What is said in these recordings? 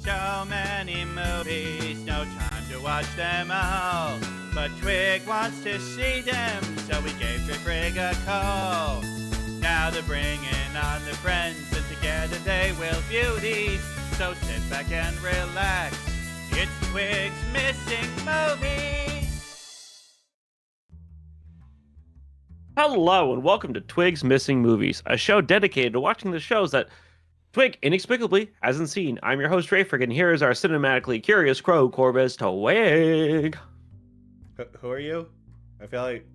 So many movies, no time to watch them all. But Twig wants to see them, so we gave Twig a call. Now they're bringing on their friends, and together they will view these. So sit back and relax. It's Twig's Missing Movies. Hello and welcome to Twigs Missing Movies, a show dedicated to watching the shows that Twig inexplicably hasn't seen. I'm your host Drayfrick, and here is our cinematically curious crow, Corbis Twig. Who are you? I feel like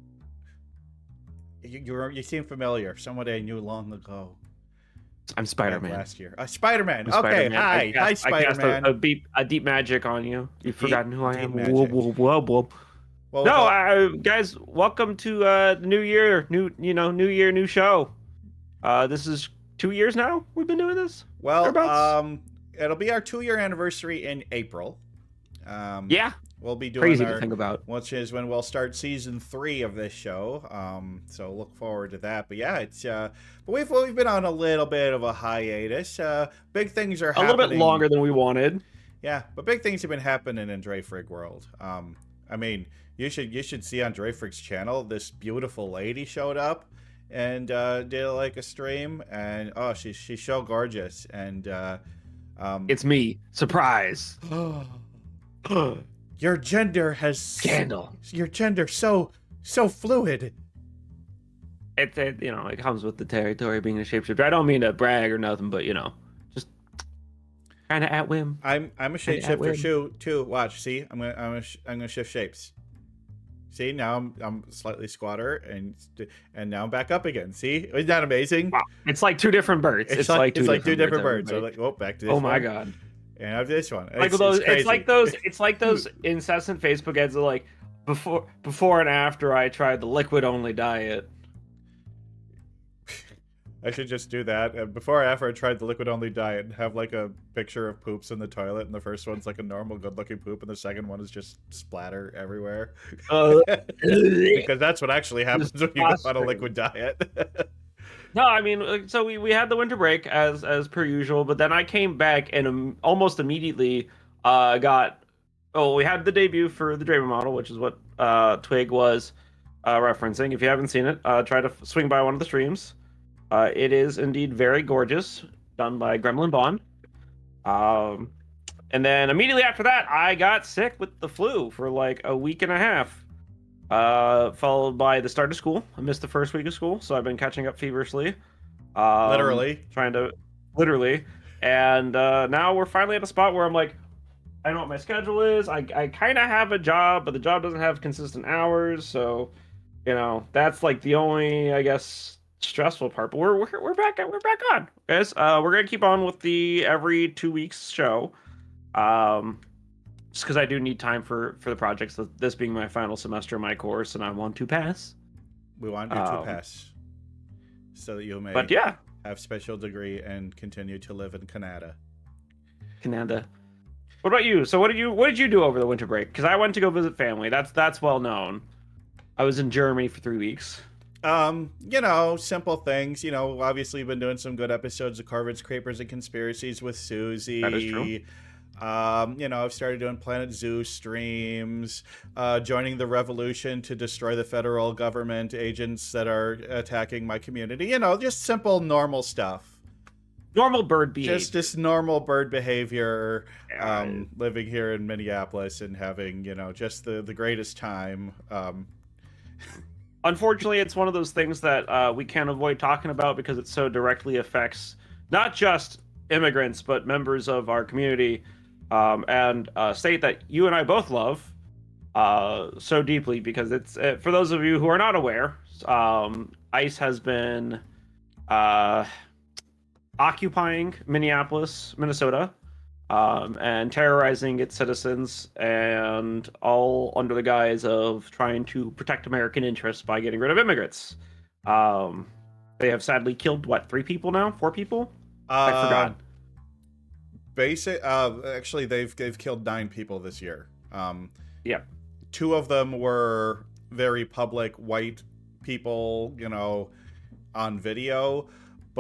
you seem familiar. Someone I knew long ago. I'm Spider-Man. Last year. Spider-Man. I'm Okay, Spider-Man. hi, Spider-Man. I cast a deep magic on you. You've forgotten who I am. Magic. Whoop. Well, Guys, welcome to the new year, new year, new show. This is 2 years now we've been doing this. Well, it'll be our 2-year anniversary in April. Yeah. We'll be doing crazy to think about. Which is when we'll start season 3 of this show. So look forward to that. But yeah, it's but we've been on a little bit of a hiatus. Big things are happening. A little bit longer than we wanted. Yeah, but big things have been happening in Drayfrig world. I mean, you should see on Drayfrig's channel, this beautiful lady showed up and did like a stream, and oh, she's so gorgeous, and It's me. Surprise. Your gender has Scandal. Your gender so fluid. It comes with the territory being a shapeshifter. I don't mean to brag or nothing, but just kind of at whim. I'm a shapeshifter too. Watch, see, I'm gonna shift shapes. See, now I'm slightly squatter, and now I'm back up again. See, isn't that amazing? Wow. It's like two different birds. It's like two different birds. So like, oh, back to this. Oh my one. God. And I have this one. It's like those incessant Facebook ads of like before and after I tried the liquid only diet. I should just do that. Before or after I tried the liquid only diet, and have like a picture of poops in the toilet, and the first one's like a normal good looking poop, and the second one is just splatter everywhere. Because that's what actually happens when you go on a liquid diet. No, I mean, so we had the winter break as per usual, but then I came back and almost immediately we had the debut for the Draven model, which is what Twig was referencing. If you haven't seen it, try to swing by one of the streams. It is indeed very gorgeous, done by Gremlin Bond. And then immediately after that, I got sick with the flu for like a week and a half. Followed by the start of school. I missed the first week of school, so I've been catching up feverishly. Literally. And now we're finally at a spot where I'm like, I know what my schedule is. I kind of have a job, but the job doesn't have consistent hours, so that's like the only, I guess, stressful part. But we're back on, guys. We're gonna keep on with the every 2 weeks show. Just because I do need time for the projects, this being my final semester of my course, and I want to pass. We want you to pass, so that you may have special degree and continue to live in Canada. Canada. What about you? So what did you do over the winter break? Because I went to go visit family. That's well known. I was in Germany for 3 weeks. Simple things. Obviously, been doing some good episodes of Carvins, Creepers, and Conspiracies with Susie. That is true. I've started doing Planet Zoo streams, joining the revolution to destroy the federal government agents that are attacking my community. Just simple, normal stuff. Normal bird behavior. Just normal bird behavior. Living here in Minneapolis and having, just the greatest time. Unfortunately, it's one of those things that we can't avoid talking about because it so directly affects not just immigrants, but members of our community. And a state that you and I both love so deeply, because it's for those of you who are not aware, ICE has been occupying Minneapolis, Minnesota, and terrorizing its citizens, and all under the guise of trying to protect American interests by getting rid of immigrants. They have sadly killed 3 people now? 4 people? I forgot. Actually, they've killed 9 people this year. Yeah. 2 of them were very public white people, on video,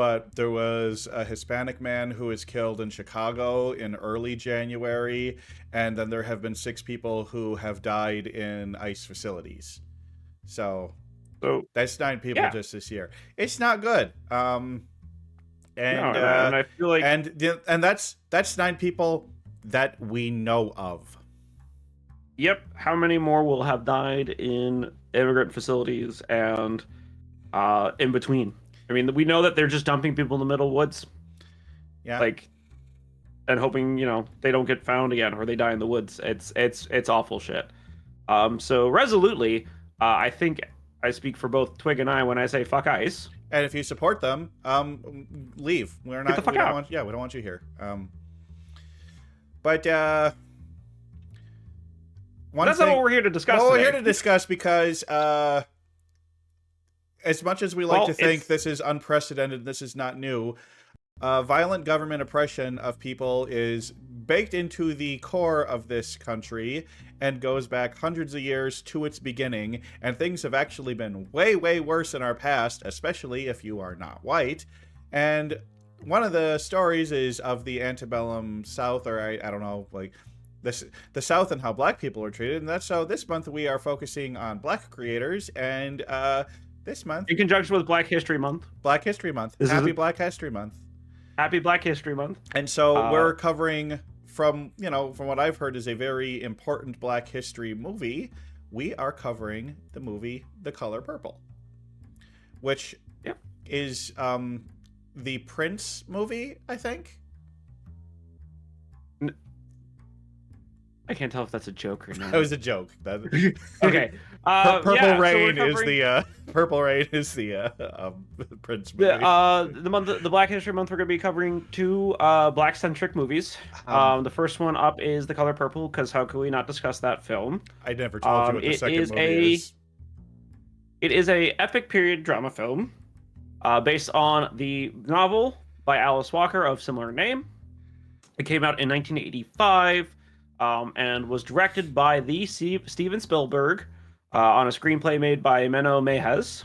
but there was a Hispanic man who was killed in Chicago in early January, and then there have been 6 people who have died in ICE facilities. So So that's 9 people yeah, just this year. It's not good. no, And and I feel like and that's 9 people that we know of. yep. How many more will have died in immigrant facilities and in between? I mean, we know that they're just dumping people in the middle woods, Yeah. like, and hoping they don't get found again or they die in the woods. It's awful shit. So resolutely, I think I speak for both Twig and I when I say fuck ICE. And if you support them, leave. We're not. Get the fuck we don't out. want. Yeah, we don't want you here. But one That's thing, not what we're here to discuss. well, we're today. here to discuss because as much as we like to think this is unprecedented, this is not new. Violent government oppression of people is baked into the core of this country and goes back hundreds of years to its beginning, and things have actually been way, way worse in our past, especially if you are not white. And one of the stories is of the antebellum South, or I don't know, like the South and how black people are treated, and that's how this month we are focusing on black creators, and this month, in conjunction with Black History Month. Black History Month. Happy Black History Month. Happy Black History Month. And so we're covering from what I've heard is a very important Black history movie. We are covering the movie The Color Purple, which is the Prince movie, I think. I can't tell if that's a joke or not. That was a joke. Okay. Purple Rain is the Purple Rain is the Prince movie. The Black History Month, we're going to be covering 2 black-centric movies. The first one up is The Color Purple, because how could we not discuss that film? I never told you what the second movie is. It is a epic period drama film based on the novel by Alice Walker of similar name. It came out in 1985 and was directed by the Steven Spielberg on a screenplay made by M1sterBea.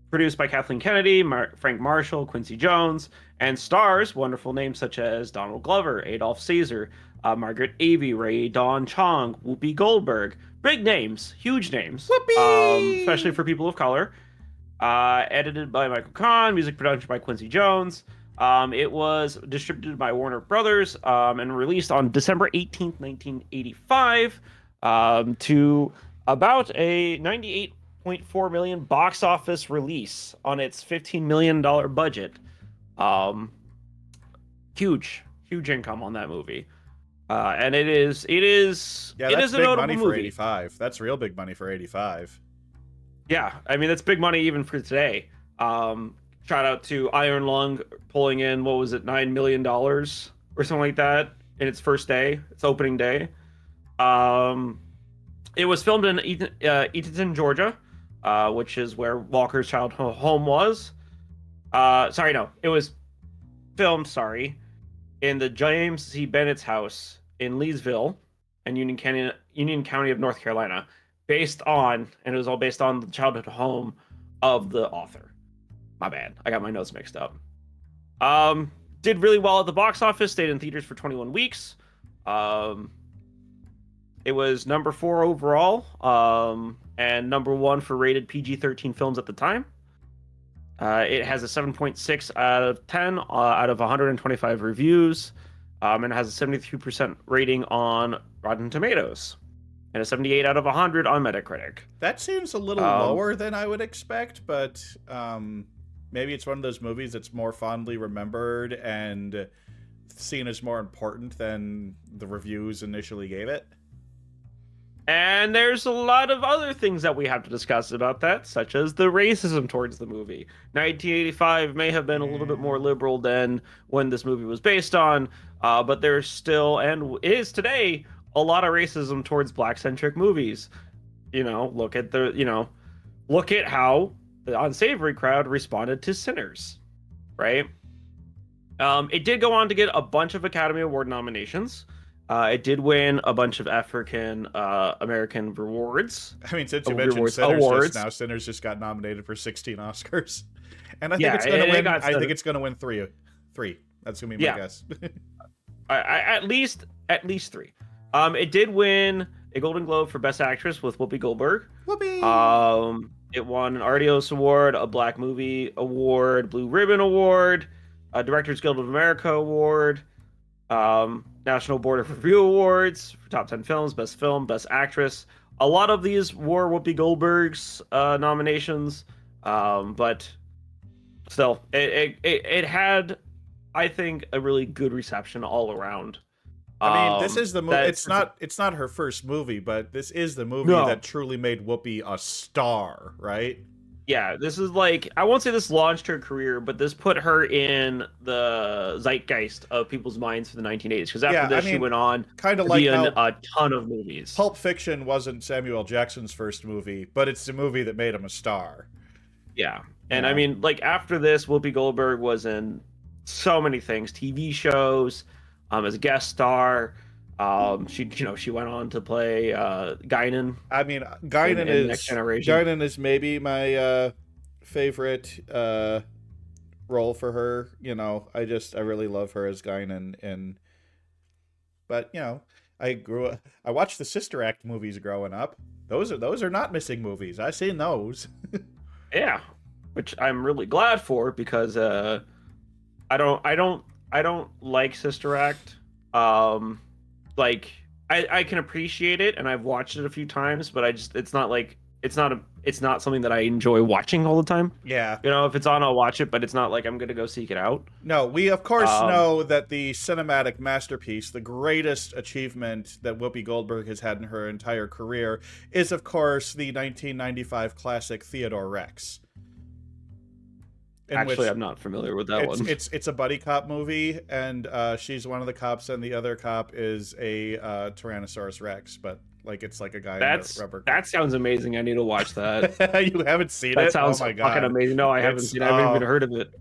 Produced by Kathleen Kennedy, Frank Marshall, Quincy Jones, and stars wonderful names such as Donald Glover, Adolph Caesar, Margaret Avery, Ray Dawn Chong, Whoopi Goldberg. Big names, huge names, especially for people of color. Edited by Michael Kahn, music production by Quincy Jones. It was distributed by Warner Brothers and released on December 18th, 1985 to about a $98.4 million box office release on its $15 million budget. Huge income on that movie. And it is a big notable money for movie. 85. That's real big money for 85. Yeah, I mean, that's big money even for today. Shout out to Iron Lung pulling in, what was it, $9 million or something like that in its first day, its opening day. It was filmed in Eatonton, Georgia, which is where Walker's childhood home was. It was filmed, in the James C. Bennett's house in Leesville and Union County of North Carolina, and it was all based on the childhood home of the author. My bad. I got my notes mixed up. Did really well at the box office, stayed in theaters for 21 weeks. It was number 4 overall, and number 1 for rated PG-13 films at the time. It has a 7.6 out of 10 out of 125 reviews, and has a 72% rating on Rotten Tomatoes, and a 78 out of 100 on Metacritic. That seems a little lower than I would expect, but maybe it's one of those movies that's more fondly remembered and seen as more important than the reviews initially gave it. And there's a lot of other things that we have to discuss about that, such as the racism towards the movie. 1985 may have been a little bit more liberal than when this movie was based on, but there's still, and is today, a lot of racism towards black-centric movies. Look at how the unsavory crowd responded to Sinners, right? It did go on to get a bunch of Academy Award nominations. It did win a bunch of African American awards. I mean, since you mentioned Sinners just now, Sinners just got nominated for 16 Oscars. And I think Yeah, it's going to it win. got I think said- it's going to win three. That's going to be my Yeah. guess. at least 3. It did win a Golden Globe for Best Actress with Whoopi Goldberg. Whoopee! It won an Artios Award, a Black Movie Award, Blue Ribbon Award, a Directors Guild of America Award, National Board of Review Awards for Top 10 Films, Best Film, Best Actress. A lot of these were Whoopi Goldberg's nominations, but still, it had, I think, a really good reception all around. I mean, this is the movie. that- It's not her first movie, but this is the movie No. that truly made Whoopi a star, right? Yeah, this is like, I won't say this launched her career, but this put her in the zeitgeist of people's minds for the 1980s. Because after this, she went on kind of to like be in how a ton of movies. Pulp Fiction wasn't Samuel Jackson's first movie, but it's the movie that made him a star. Yeah, and Yeah. I mean, like after this, Whoopi Goldberg was in so many things, TV shows, as a guest star. She went on to play Guinan. I mean, Guinan in Next Generation. is maybe my favorite role for her. You know, I really love her as Guinan, but you know, I watched the Sister Act movies growing up. Those are not missing movies. I've seen those. Yeah, which I'm really glad for, because I don't like Sister Act. Like I can appreciate it, and I've watched it a few times, but it's not something that I enjoy watching all the time. Yeah. You know, if it's on, I'll watch it, but it's not like I'm gonna go seek it out. No, we of course know that the cinematic masterpiece, the greatest achievement that Whoopi Goldberg has had in her entire career, is of course the 1995 classic Theodore Rex. Actually, I'm not familiar with that one. It's a buddy cop movie, and she's one of the cops, and the other cop is a Tyrannosaurus Rex, but like it's like a guy in a rubber. That sounds amazing. I need to watch that. You haven't seen it? That sounds oh my God. fucking amazing. No, I haven't seen it. I haven't even heard of it.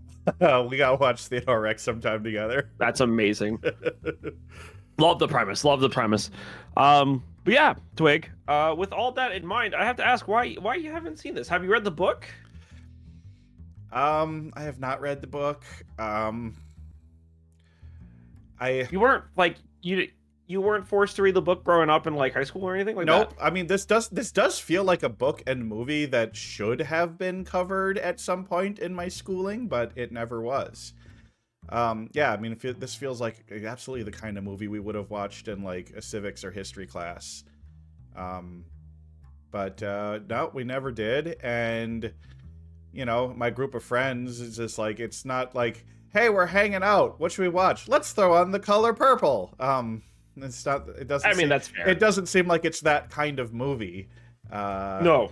We gotta watch Theodore Rex sometime together. That's amazing. Love the premise. But yeah, Twig. With all that in mind, I have to ask why you haven't seen this. Have you read the book? I have not read the book. You weren't like you weren't forced to read the book growing up in like high school or anything like that? Nope. I mean, this does feel like a book and movie that should have been covered at some point in my schooling, but it never was. Yeah, I mean, this feels like absolutely the kind of movie we would have watched in like a civics or history class. But no, we never did. And you know, my group of friends is just like, it's not like, hey, we're hanging out, what should we watch? Let's throw on The Color Purple. It's not. It doesn't. I mean, that's fair. It doesn't seem like it's that kind of movie. No.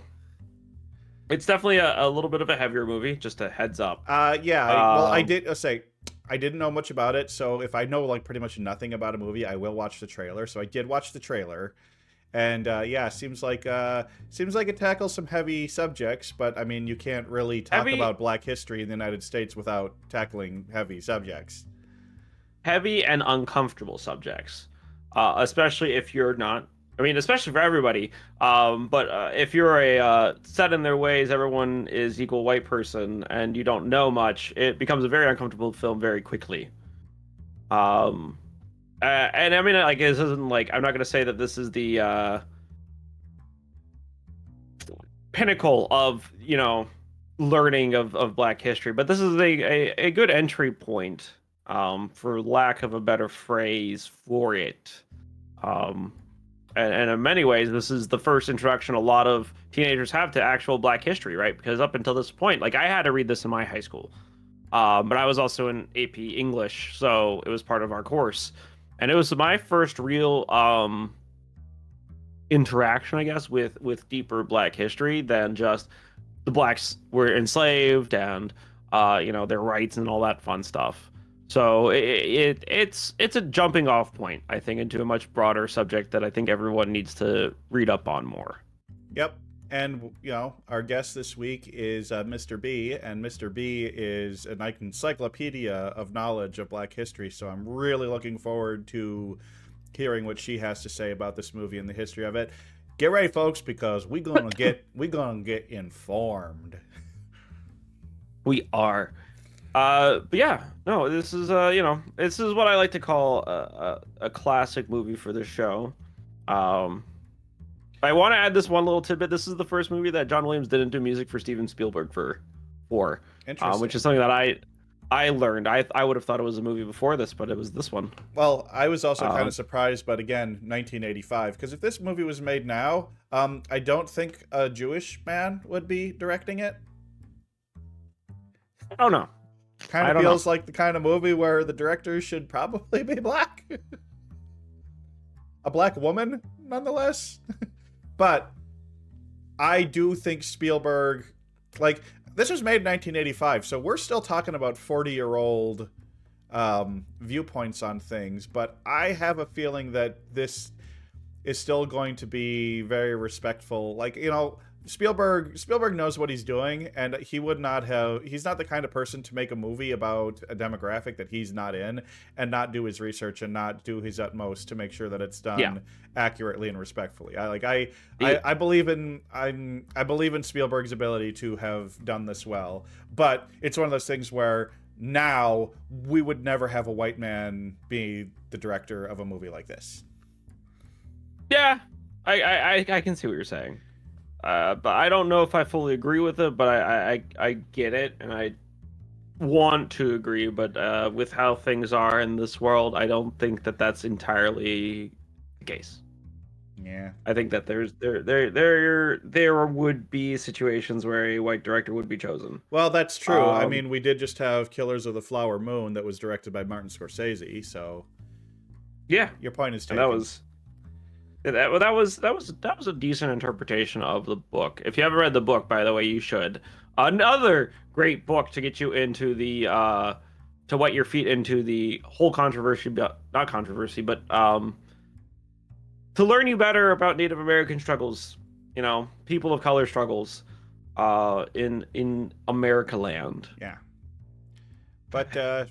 It's definitely a little bit of a heavier movie. Just a heads up. Yeah. Well, I did say I didn't know much about it, so if I know like pretty much nothing about a movie, I will watch the trailer. So I did watch the trailer, and yeah, seems like it tackles some heavy subjects. But I mean, you can't really talk about Black history in the United States without tackling heavy subjects. Heavy and uncomfortable subjects. Especially if you're not, I mean, especially for everybody. But if you're a set in their ways, everyone is equal white person, and you don't know much, it becomes a very uncomfortable film very quickly. And I mean, like, this isn't like, I'm not going to say that this is the pinnacle of, you know, learning of Black history, but this is a good entry point, for lack of a better phrase for it. And in many ways, this is the first introduction a lot of teenagers have to actual Black history, right? Because up until this point, like, I had to read this in my high school, but I was also in AP English, so it was part of our course, and it was my first real interaction, I guess, with deeper Black history than just the Blacks were enslaved and you know, their rights and all that fun stuff. So it's a jumping off point, I think, into a much broader subject that I think everyone needs to read up on more. Yep. And, you know, our guest this week is M1sterBea, and M1sterBea is an encyclopedia of knowledge of Black history, so I'm really looking forward to hearing what she has to say about this movie and the history of it. Get ready, folks, because we're gonna get informed. We are. But yeah, no, this is this is what I like to call a classic movie for this show. Um, I want to add this one little tidbit. This is the first movie that John Williams didn't do music for Steven Spielberg for, Interesting. which is something that I learned. I would have thought it was a movie before this, but it was this one. Well, I was also kind of surprised, but again, 1985. Because if this movie was made now, I don't think a Jewish man would be directing it. I don't know. Kind of feels like the kind of movie where the director should probably be black. A black woman, nonetheless. But I do think Spielberg, like, this was made in 1985, so we're still talking about 40-year-old viewpoints on things, but I have a feeling that this is still going to be very respectful. Like, you know, Spielberg knows what he's doing, and he's not the kind of person to make a movie about a demographic that he's not in and not do his research and not do his utmost to make sure that it's done accurately and respectfully. I believe in Spielberg's ability to have done this well, but it's one of those things where now we would never have a white man be the director of a movie like this. Yeah, I can see what you're saying. But I don't know if I fully agree with it, but I get it, and I want to agree, but with how things are in this world, I don't think that that's entirely the case. Yeah. I think that there would be situations where a white director would be chosen. Well, that's true. I mean, we did just have Killers of the Flower Moon that was directed by Martin Scorsese, so yeah, your point is taken. That was a decent interpretation of the book. If you haven't read the book, by the way, you should. Another great book to get you into the to wet your feet into the whole controversy, not controversy, but to learn you better about Native American struggles, you know, people of color struggles in America land. Yeah. But should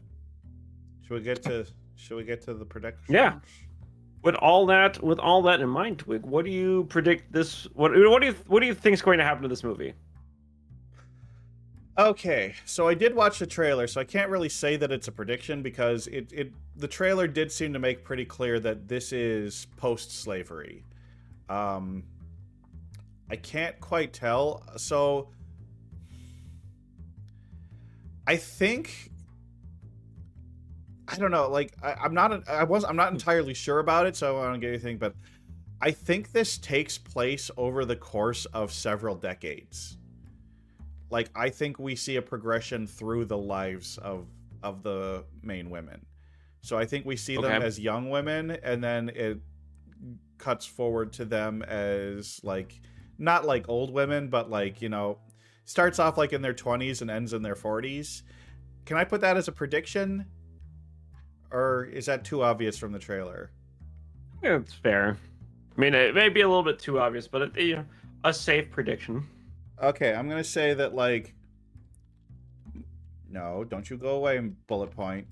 we get to the predictions? Yeah. With all that in mind, Twig, what do you predict this? What do you think is going to happen to this movie? Okay, so I did watch the trailer, so I can't really say that it's a prediction because the trailer did seem to make pretty clear that this is post-slavery. I can't quite tell. So I think, I don't know, like I'm not entirely sure about it, so I don't get anything, but I think this takes place over the course of several decades. Like, I think we see a progression through the lives of the main women. So I think we see them as young women, and then it cuts forward to them as, like, not like old women, but like, you know, starts off like in their 20s and ends in their 40s. Can I put that as a prediction? Or is that too obvious from the trailer? Yeah, it's fair. I mean, it may be a little bit too obvious, but a safe prediction. Okay, I'm going to say that, like... No, don't you go away, bullet point.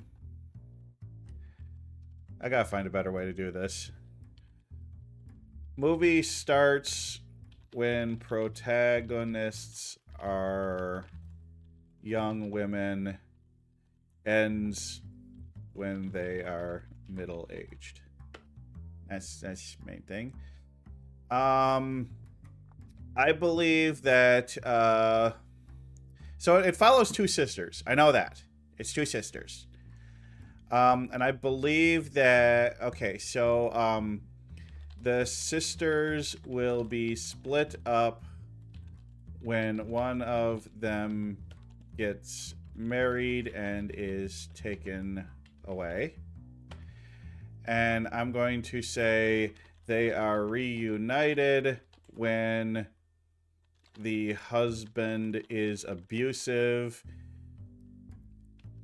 I gotta find a better way to do this. Movie starts when protagonists are young women, ends when they are middle-aged. That's the main thing. I believe that, so it follows two sisters. I know that. It's two sisters. And I believe that, okay, so, the sisters will be split up when one of them gets married and is taken away. And I'm going to say they are reunited when the husband is abusive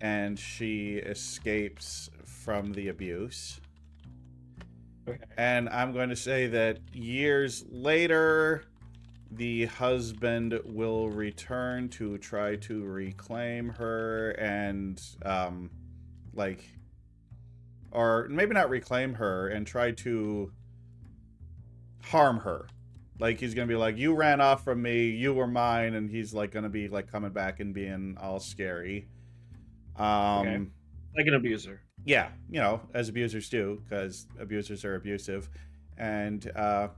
and she escapes from the abuse. Okay. And I'm going to say that years later, the husband will return to try to reclaim her and, like, or maybe not reclaim her and try to harm her. Like he's gonna be like, you ran off from me, you were mine, and he's like gonna be like coming back and being all scary. Okay. Like an abuser. Yeah, you know, as abusers do, because abusers are abusive. And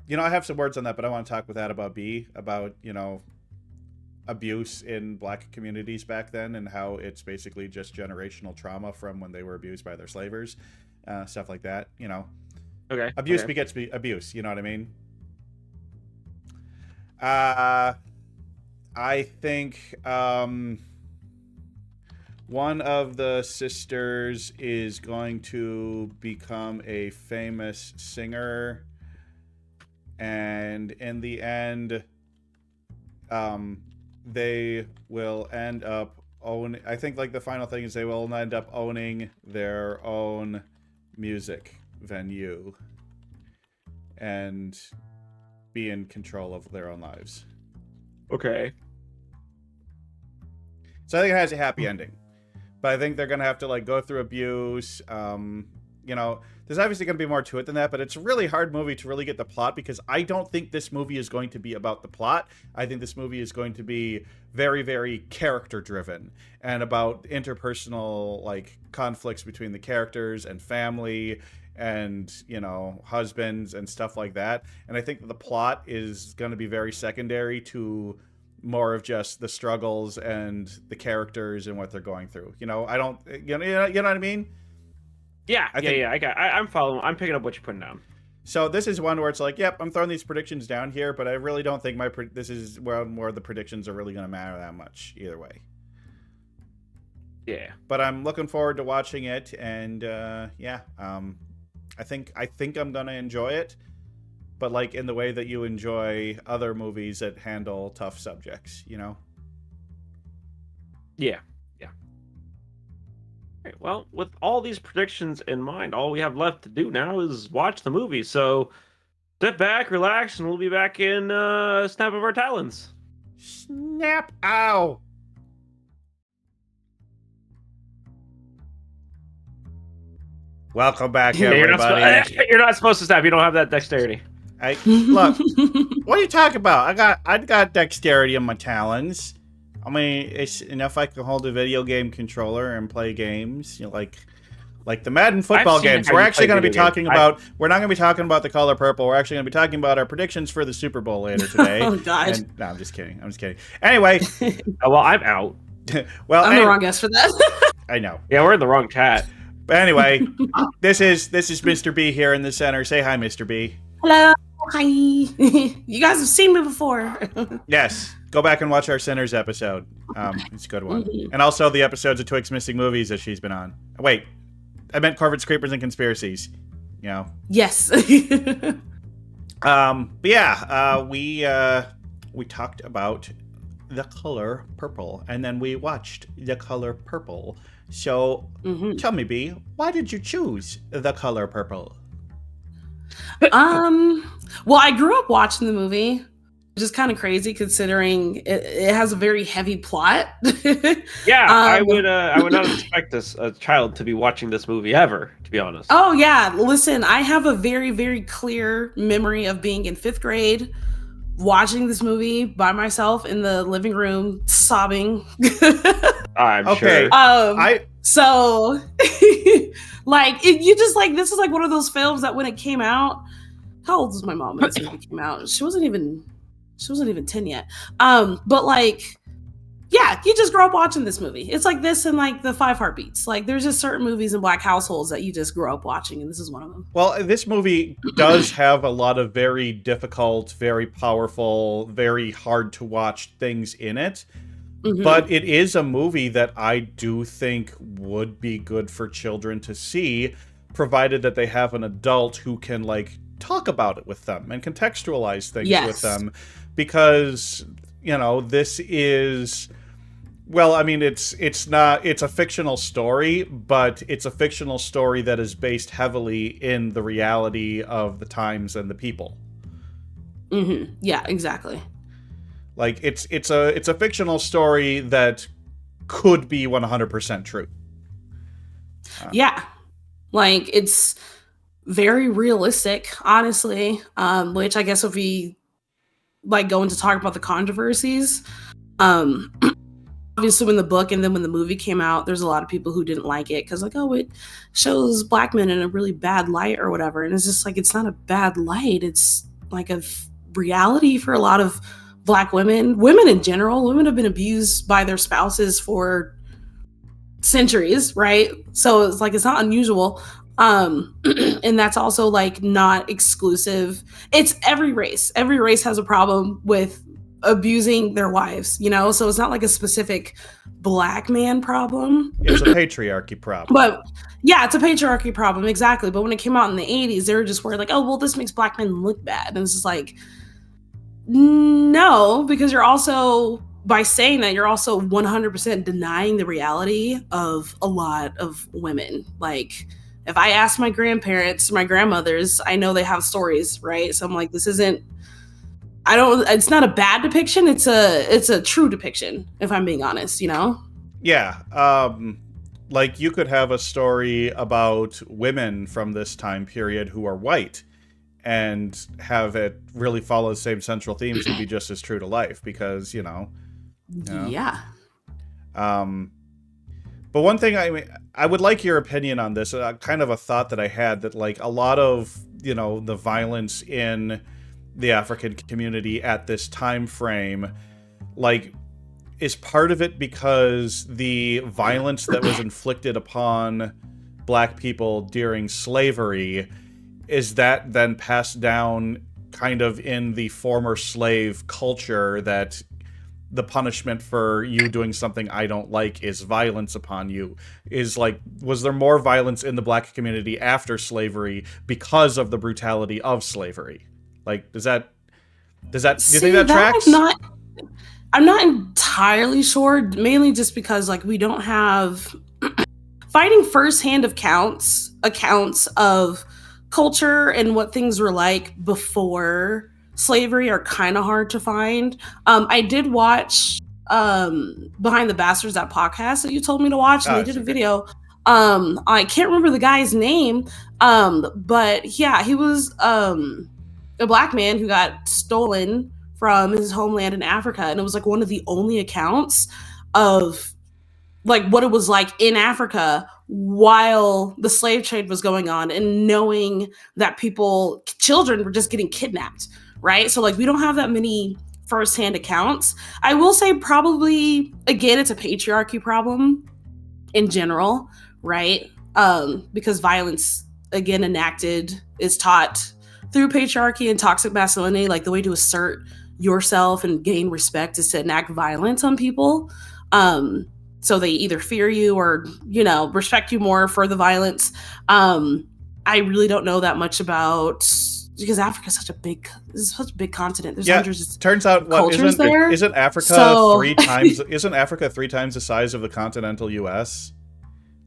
you know, I have some words on that, but I want to talk with that about B, about, you know, abuse in black communities back then and how it's basically just generational trauma from when they were abused by their slavers, stuff like that, you know. Okay. Abuse begets abuse, you know what I mean? I think one of the sisters is going to become a famous singer, and in the end, they will end up I think like the final thing is they will end up owning their own music venue and be in control of their own lives. Okay. So I think it has a happy ending. But I think they're going to have to like go through abuse. You know, there's obviously going to be more to it than that, but it's a really hard movie to really get the plot because I don't think this movie is going to be about the plot. I think this movie is going to be very, very character driven and about interpersonal like conflicts between the characters and family and, you know, husbands and stuff like that. And I think that the plot is going to be very secondary to more of just the struggles and the characters and what they're going through. You know, I don't, you know what I mean? Yeah, I'm following. I'm picking up what you're putting down. So this is one where it's like, yep, I'm throwing these predictions down here, but I really don't think this is where the predictions are really going to matter that much either way. Yeah. But I'm looking forward to watching it, and yeah, I think I'm going to enjoy it, but like in the way that you enjoy other movies that handle tough subjects, you know? Yeah. Right, well, with all these predictions in mind, all we have left to do now is watch the movie. So sit back, relax, and we'll be back in Snap of Our Talons. Snap! Ow! Welcome back, everybody. You're not supposed to snap. You don't have that dexterity. Look, what are you talking about? I got dexterity in my talons. I mean, it's enough I can hold a video game controller and play games, you know, like the Madden football games. We're actually going to be talking about. We're not going to be talking about the color purple. We're actually going to be talking about our predictions for the Super Bowl later today. Oh God! No, I'm just kidding. Anyway, well, I'm out. Well, I'm the wrong guest for that. I know. Yeah, we're in the wrong chat. But anyway, this is Mr. B here in the center. Say hi, Mr. B. Hello. Hi. You guys have seen me before. Yes. Go back and watch our Sinners episode. It's a good one. And also the episodes of Twigs Missing Movies that she's been on. Wait, I meant Corvids, Creepers, and Conspiracies. You know? Yes. But yeah, we talked about The Color Purple, and then we watched The Color Purple. So tell me, B, why did you choose The Color Purple? Well, I grew up watching the movie, which is kind of crazy considering it has a very heavy plot. Yeah, I would not expect a child to be watching this movie ever, to be honest. Oh yeah, listen, I have a very, very clear memory of being in 5th grade, watching this movie by myself in the living room, sobbing. I'm sure. So like you just like, this is like one of those films that when it came out, how old was my mom when this movie came out? She wasn't even 10 yet. But like, yeah, you just grow up watching this movie. It's like this and like the 5 Heartbeats. Like there's just certain movies in black households that you just grow up watching, and this is one of them. Well, this movie does have a lot of very difficult, very powerful, very hard to watch things in it. But it is a movie that I do think would be good for children to see, provided that they have an adult who can like talk about it with them and contextualize things with them. Because, you know, this is, well, I mean, it's a fictional story, but it's a fictional story that is based heavily in the reality of the times and the people. Yeah, exactly. Like it's a fictional story that could be 100% true. Yeah, like it's very realistic, honestly. Which I guess if we like going to talk about the controversies. Obviously in the book and then when the movie came out, there's a lot of people who didn't like it because like, oh, it shows black men in a really bad light or whatever. And it's just like, it's not a bad light. It's like a reality for a lot of black women in general. Women have been abused by their spouses for centuries, right? So it's like, it's not unusual. And that's also like not exclusive. It's every race has a problem with abusing their wives, you know, so it's not like a specific black man problem. It's a patriarchy problem. But yeah, it's a patriarchy problem, exactly. But when it came out in the 80s, they were just worried like, oh, well, this makes black men look bad. And it's just like, no, because you're also, by saying that, you're also 100% denying the reality of a lot of women. Like, if I ask my grandparents, my grandmothers, I know they have stories, right? So I'm like, this isn't, it's not a bad depiction. It's a true depiction, if I'm being honest, you know? Yeah. Like you could have a story about women from this time period who are white and have it really follow the same central themes and be just as true to life because, you know. Yeah. But one thing I would like your opinion on this, kind of a thought that I had that like a lot of, you know, the violence in the African community at this time frame, like, is part of it because the violence that was inflicted upon black people during slavery, is that then passed down kind of in the former slave culture that the punishment for you doing something I don't like is violence upon you? Is like, was there more violence in the black community after slavery because of the brutality of slavery? Like, do you think that tracks? I'm not entirely sure, mainly just because like we don't have fighting firsthand accounts of culture and what things were like before slavery are kind of hard to find. I did watch Behind the Bastards, that podcast that you told me to watch, and they did a video. I can't remember the guy's name, but yeah, he was a black man who got stolen from his homeland in Africa, and it was like one of the only accounts of like what it was like in Africa while the slave trade was going on, and knowing that children were just getting kidnapped, right? So like we don't have that many firsthand accounts. I will say probably, again, it's a patriarchy problem in general, right? Because violence, again, is taught through patriarchy and toxic masculinity. Like the way to assert yourself and gain respect is to enact violence on people. So they either fear you or, you know, respect you more for the violence. I really don't know that much about, because Africa's such a big continent. There's hundreds of turns out cultures there. Isn't Africa three times the size of the continental US?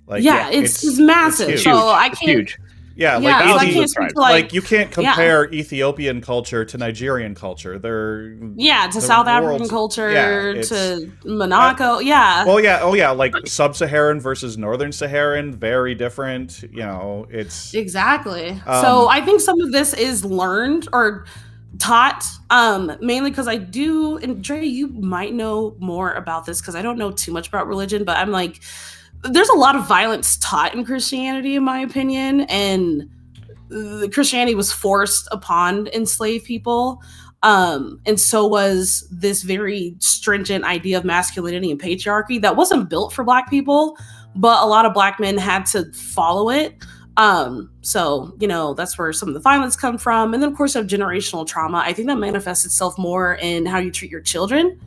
Like, yeah, it's massive. It's so I can't. Huge. Yeah, so I can't speak to like you can't compare Ethiopian culture to Nigerian culture. To South African culture, to Monaco. Like sub-Saharan versus northern Saharan, very different. You know, it's exactly. So I think some of this is learned or taught, mainly because I do. And Dre, you might know more about this because I don't know too much about religion, but I'm like, there's a lot of violence taught in Christianity, in my opinion, and Christianity was forced upon enslaved people. And so was this very stringent idea of masculinity and patriarchy that wasn't built for Black people, but a lot of Black men had to follow it. So, you know, that's where some of the violence come from. And then, of course, you have generational trauma. I think that manifests itself more in how you treat your children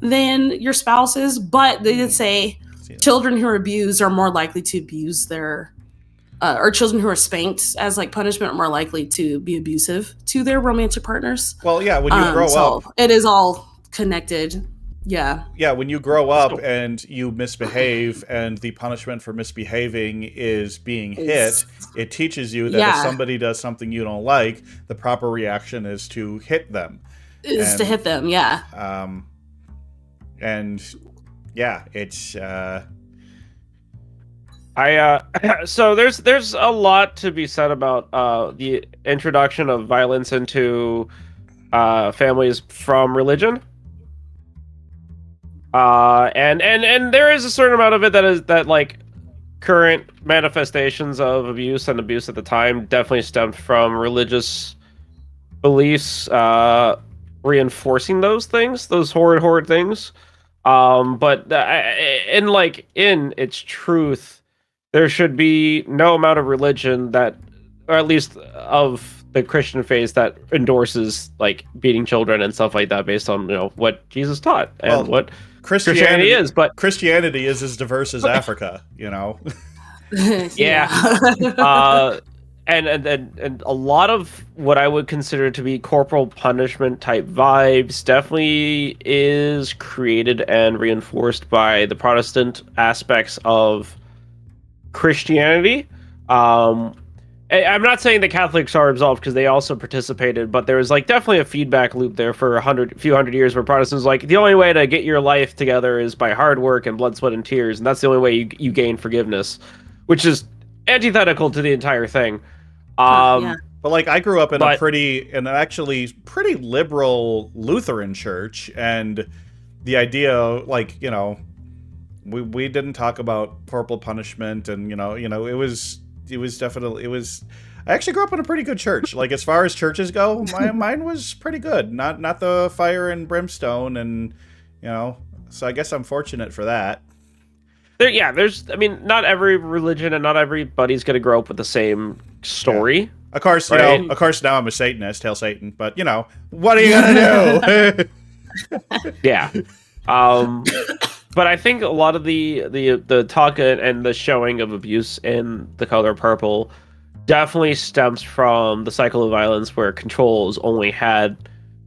than your spouses. But they did say children who are abused are more likely to abuse their or children who are spanked as like punishment are more likely to be abusive to their romantic partners. Well, yeah, when you grow up, it is all connected. Yeah, when you grow up and you misbehave and the punishment for misbehaving is being hit, it teaches you that if somebody does something you don't like, the proper reaction is to hit them. To hit them, and yeah, it's so there's a lot to be said about the introduction of violence into families from religion. And there is a certain amount of it that like current manifestations of abuse and abuse at the time definitely stemmed from religious beliefs, reinforcing those things, those horrid things. But in its truth, there should be no amount of religion that, or at least of the Christian faith, that endorses like beating children and stuff like that based on what Jesus taught and what Christianity is. But Christianity is as diverse as Africa, Yeah. And a lot of what I would consider to be corporal punishment type vibes definitely is created and reinforced by the Protestant aspects of Christianity. I'm not saying the Catholics are absolved because they also participated, but there was like definitely a feedback loop there for a few hundred years where Protestants like the only way to get your life together is by hard work and blood, sweat, and tears, and that's the only way you gain forgiveness, which is antithetical to the entire thing. But like I grew up in actually pretty liberal Lutheran church, and the idea, like we didn't talk about corporal punishment, and it was definitely. I actually grew up in a pretty good church. Like as far as churches go, mine was pretty good. Not the fire and brimstone, and so I guess I'm fortunate for that. Not every religion and not everybody's gonna grow up with the same story. Yeah. Of course, right? Of course, now I'm a Satanist. Hail Satan! But what are you gonna do? Yeah. But I think a lot of the talk and the showing of abuse in The Color Purple definitely stems from the cycle of violence where control is only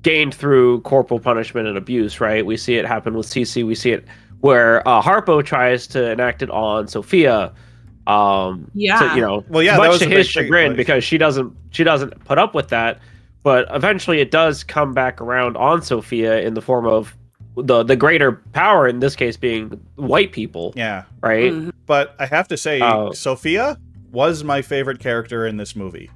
gained through corporal punishment and abuse. Right? We see it happen with Cece. We see it where Harpo tries to enact it on Sophia. Much to his chagrin, because she doesn't put up with that. But eventually, it does come back around on Sophia in the form of the greater power, in this case being white people. Yeah. Right. Mm-hmm. But I have to say, Sophia was my favorite character in this movie.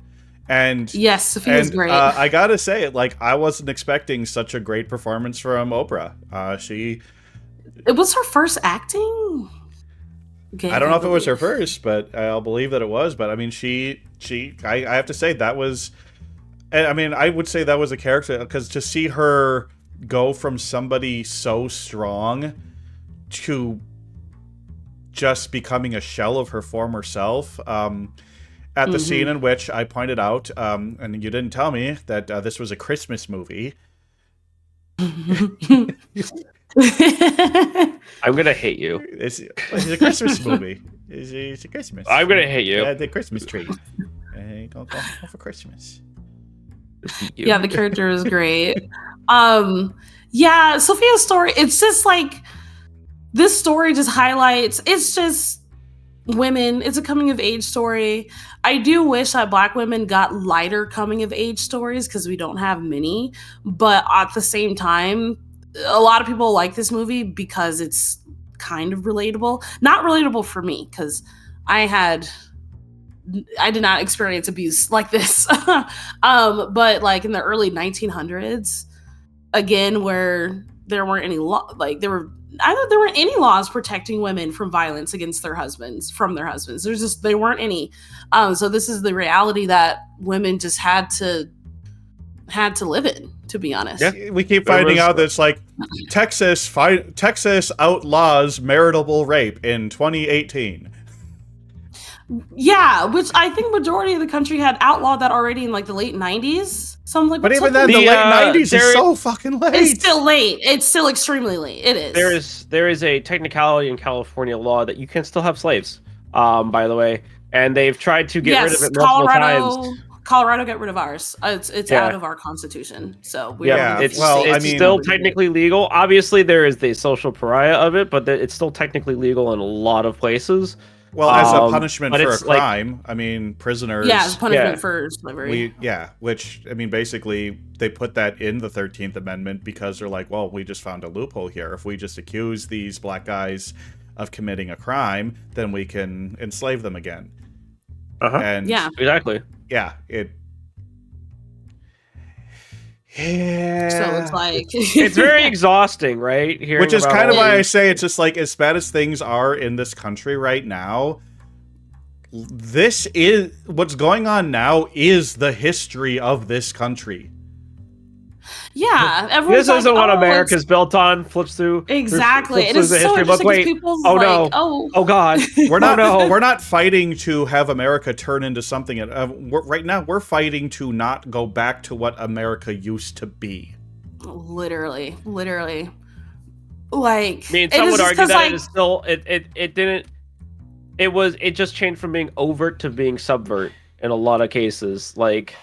And yes, Sophia's great. I gotta say, like, I wasn't expecting such a great performance from Oprah. It was her first acting. Okay, I don't know if it was her first, but I'll believe that it was. But I mean, I have to say that was. I mean, I would say that was a character, because to see her go from somebody so strong to just becoming a shell of her former self. At the scene in which I pointed out, and you didn't tell me that this was a Christmas movie. I'm gonna hate you. It's a Christmas movie. It's a Christmas. I'm gonna hate you. Yeah, the Christmas tree. Go for Christmas. Yeah, the character is great. Yeah, Sophia's story. It's just like this story just highlights. It's just women. It's a coming of age story. I do wish that Black women got lighter coming of age stories, because we don't have many. But at the same time, a lot of people like this movie because it's kind of relatable. Not relatable for me, because I did not experience abuse like this. But like in the early 1900s, again, where there weren't any there weren't any laws protecting women from violence against their husbands, from their husbands. There weren't any. So this is the reality that women just had to live in, to be honest. Yeah, we keep finding out that it's like Texas outlaws maritable rape in 2018. Yeah, which I think majority of the country had outlawed that already in like the late 90s. Something like that. But even then, the late 90s is so fucking late. It's still late. It's still extremely late. It is. There is a technicality in California law that you can still have slaves, by the way. And they've tried to get rid of it multiple times. Colorado got rid of ours. It's out of our constitution. So it's still technically legal. Obviously, there is the social pariah of it, but it's still technically legal in a lot of places. Well, as a punishment for a crime, I mean, prisoners. Yeah, as punishment for slavery. Which, I mean, basically, they put that in the 13th Amendment because they're like, well, we just found a loophole here. If we just accuse these black guys of committing a crime, then we can enslave them again. And exactly. Yeah, Yeah. So it's like It's very exhausting, right? Which is kind of why I these- say it's just like, as bad as things are in this country right now, this is what's going on now is the history of this country. yeah, This everyone's isn't like, what oh, America's built on. Flips through exactly. It flips is through the so history book. interesting because Wait, people's oh like, no, oh god, We're not oh, no. we're not fighting to have America turn into something. Right now, we're fighting to not go back to what America used to be. literally. Like, I mean, it some is would just argue 'cause, that like, it is still it didn't. It just changed from being overt to being subvert in a lot of cases. Like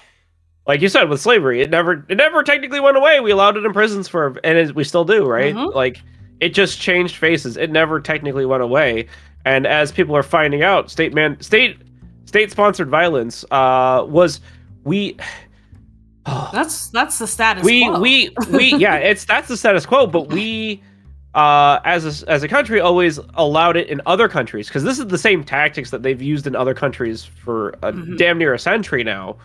you said with slavery, it never technically went away. We allowed it in prisons we still do, right? Mhm. Like it just changed faces. It never technically went away. And as people are finding out, state sponsored violence was we. that's the status we quo. yeah, that's the status quo, but we as a country always allowed it in other countries, because this is the same tactics that they've used in other countries for damn near a century now,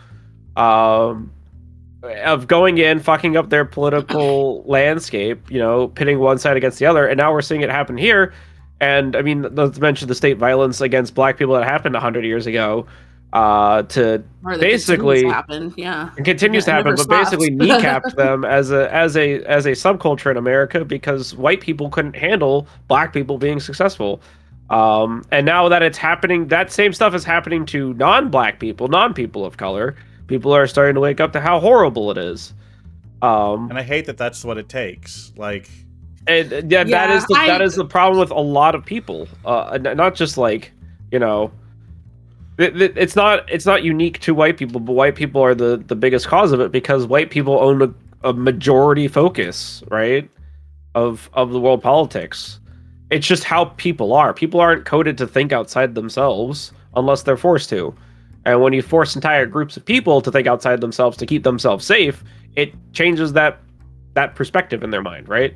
of going in, fucking up their political landscape, pitting one side against the other, and now we're seeing it happen here. And I mean, let's mention the state violence against black people that happened 100 years ago, to Or that basically continues to happen. Yeah. it continues to It happen, never but basically stops. kneecapped them as a subculture in America, because white people couldn't handle black people being successful. And now that it's happening, that same stuff is happening to non-black people, non-people of color. People are starting to wake up to how horrible it is. And I hate that that's what it takes. Like, and that is the problem with a lot of people. Not just like, it's not unique to white people, but white people are the biggest cause of it, because white people own a majority focus, right, of the world politics. It's just how people are. People aren't coded to think outside themselves unless they're forced to. And when you force entire groups of people to think outside themselves to keep themselves safe, it changes that perspective in their mind, right?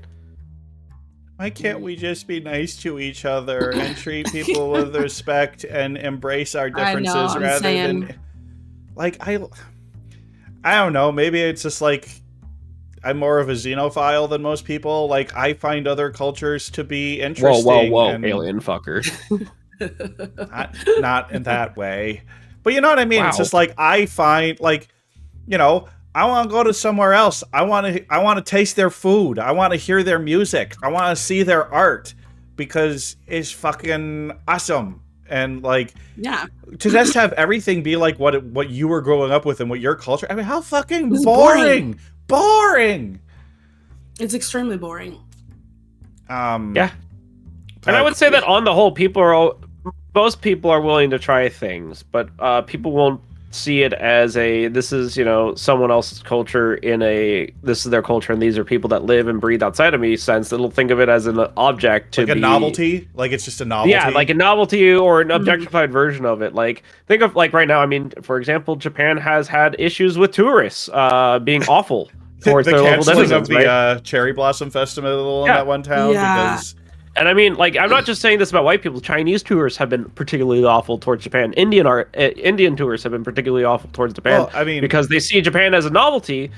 why can't we just be nice to each other and treat people with respect and embrace our differences than like I don't know, maybe it's just like I'm more of a xenophile than most people. Like, I find other cultures to be interesting. Whoa, alien fucker. Not in that way. But you know what I mean? Wow. It's just like, I find, like, I want to go to somewhere else. I want to taste their food. I want to hear their music. I want to see their art, because it's fucking awesome. And like, Yeah. to just have everything be like what you were growing up with and what your culture. I mean, how fucking It's boring. Boring. It's extremely boring. Yeah. And I would say that on the whole, most people are willing to try things, but people won't see it as this is someone else's culture this is their culture, and these are people that live and breathe outside of me sense. They'll think of it as an object to like a novelty, like it's just a novelty. Yeah, like a novelty or an objectified version of it. Like, think of, like, right now, I mean, for example, Japan has had issues with tourists being awful towards the their local canceling citizens, of the Cherry Blossom Festival in that one town. Yeah. Because and I mean, like, I'm not just saying this about white people. Chinese tourists have been particularly awful towards Japan. Indian tourists have been particularly awful towards Japan. Well, I mean, because they see Japan as a novelty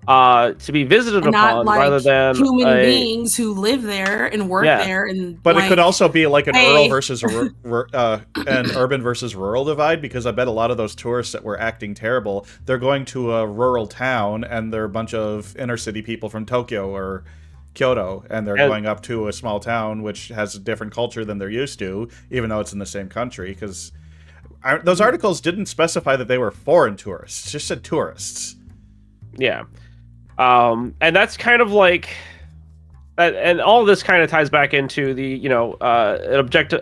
to be visited And upon, not like rather than human beings who live there and work there. And but like, it could also be like an hey. rural versus an urban versus rural divide, because I bet a lot of those tourists that were acting terrible, they're going to a rural town and they're a bunch of inner city people from Tokyo or Kyoto, and they're going up to a small town which has a different culture than they're used to, even though it's in the same country. Because those articles didn't specify that they were foreign tourists; just said tourists. Yeah. And that's kind of like, and all of this kind of ties back into the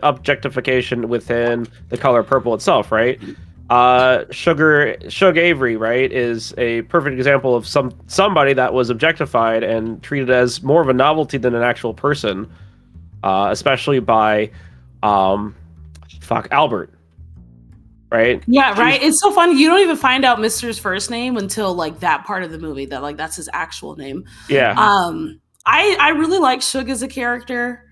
objectification within the color purple itself, right? Shug Avery, right, is a perfect example of somebody that was objectified and treated as more of a novelty than an actual person, especially by Albert, right? Yeah, right. It's so funny. You don't even find out Mister's first name until like that part of the movie, that like that's his actual name. Yeah. I really like Shug as a character.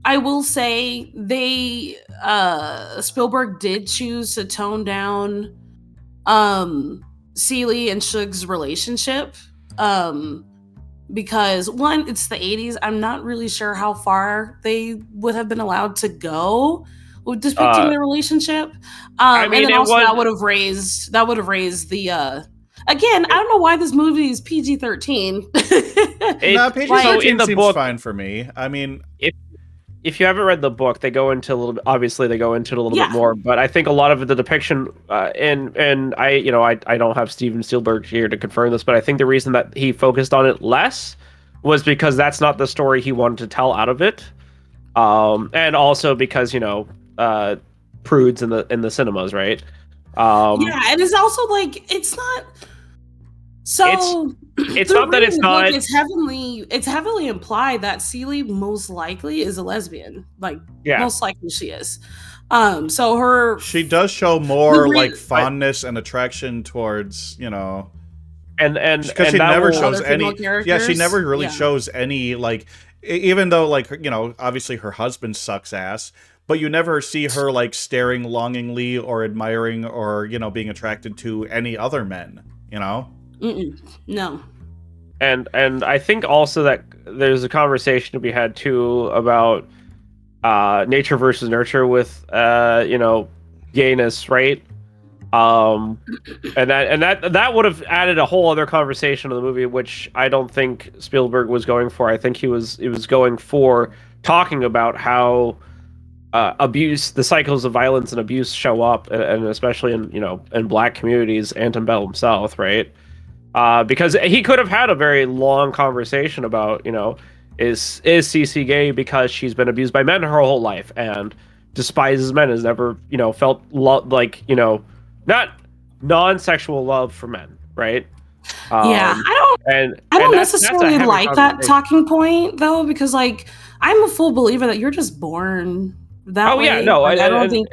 I will say Spielberg did choose to tone down Celie and Suge's relationship. Because one, it's the 80s. I'm not really sure how far they would have been allowed to go with depicting their relationship. And then also that would have raised the again, I don't know why this movie is PG-13. PG-13 in the seems book, fine for me. I mean, if you haven't read the book, they go into a little bit. Obviously, they go into it a little bit more. But I think a lot of the depiction, and I don't have Steven Spielberg here to confirm this, but I think the reason that he focused on it less was because that's not the story he wanted to tell out of it, and also because prudes in the cinemas, right? And it's also like it's not. So it's not that it's not. It's heavily implied that Celie most likely is a lesbian. Most likely she is. So she does show more fondness and attraction towards and because she never shows any. Yeah, she never really shows any even though obviously her husband sucks ass. But you never see her staring longingly or admiring or being attracted to any other men. No. And I think also that there's a conversation to be had too about nature versus nurture with gayness, right? And that would have added a whole other conversation to the movie, which I don't think Spielberg was going for. I think he was going for talking about how abuse, the cycles of violence and abuse show up, and especially in Black communities, antebellum South, right? Because he could have had a very long conversation about, is Cece gay because she's been abused by men her whole life and despises men, has never, felt not non-sexual love for men, right? I don't necessarily like that talking point though, because I'm a full believer that you're just born that way. I don't think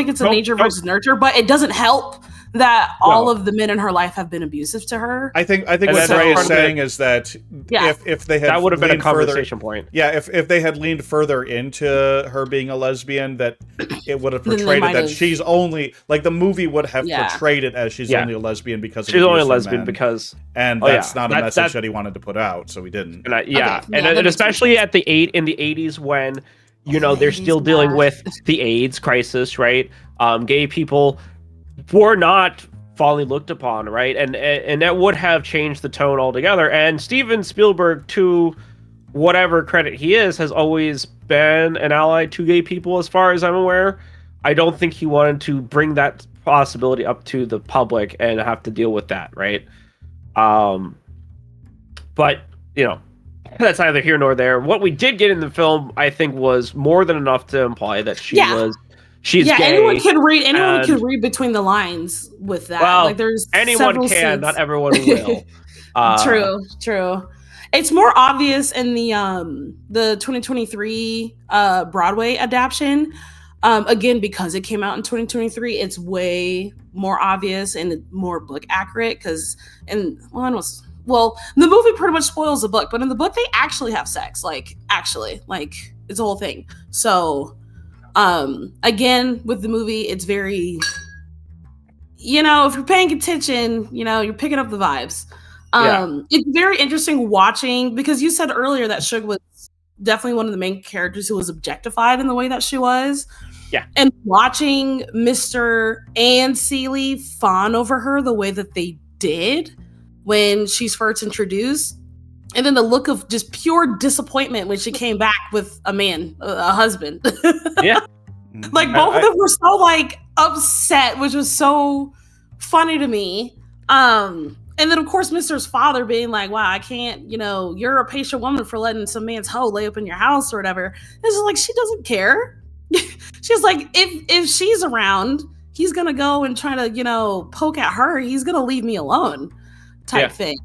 it's a nature versus nurture, but it doesn't help that all of the men in her life have been abusive to her. I think what Dre is saying is that if they had that would have been a conversation point. Yeah, if they had leaned further into her being a lesbian, that it would have portrayed it that she's only the movie would have portrayed it as she's only a lesbian because she's only a lesbian because that's not a message that he wanted to put out, so he didn't. And especially in the 80s when they're still dealing with the AIDS crisis, right? Gay people were not fondly looked upon, right? And that would have changed the tone altogether. And Steven Spielberg, to whatever credit he is, has always been an ally to gay people, as far as I'm aware. I don't think he wanted to bring that possibility up to the public and have to deal with that, right? But that's neither here nor there. What we did get in the film, I think, was more than enough to imply that she's gay. Anyone can read between the lines with that. Well, there's anyone can, not everyone will. True. It's more obvious in the 2023 Broadway adaptation. Again, because it came out in 2023, it's way more obvious and more book accurate. Because the movie pretty much spoils the book, but in the book they actually have sex. It's a whole thing. So. Again, with the movie, it's very, if you're paying attention, you're picking up the vibes. It's very interesting watching, because you said earlier that Suge was definitely one of the main characters who was objectified in the way that she was. Yeah. And watching Mr. and Celie fawn over her the way that they did when she's first introduced. And then the look of just pure disappointment when she came back with a husband. Yeah. Both of them were so upset, which was so funny to me. And then of course Mr.'s father being like, wow, I can't, you're a patient woman for letting some man's hoe lay up in your house or whatever. It's just she doesn't care. She's like, if she's around, he's gonna go and try to, poke at her. He's gonna leave me alone type thing.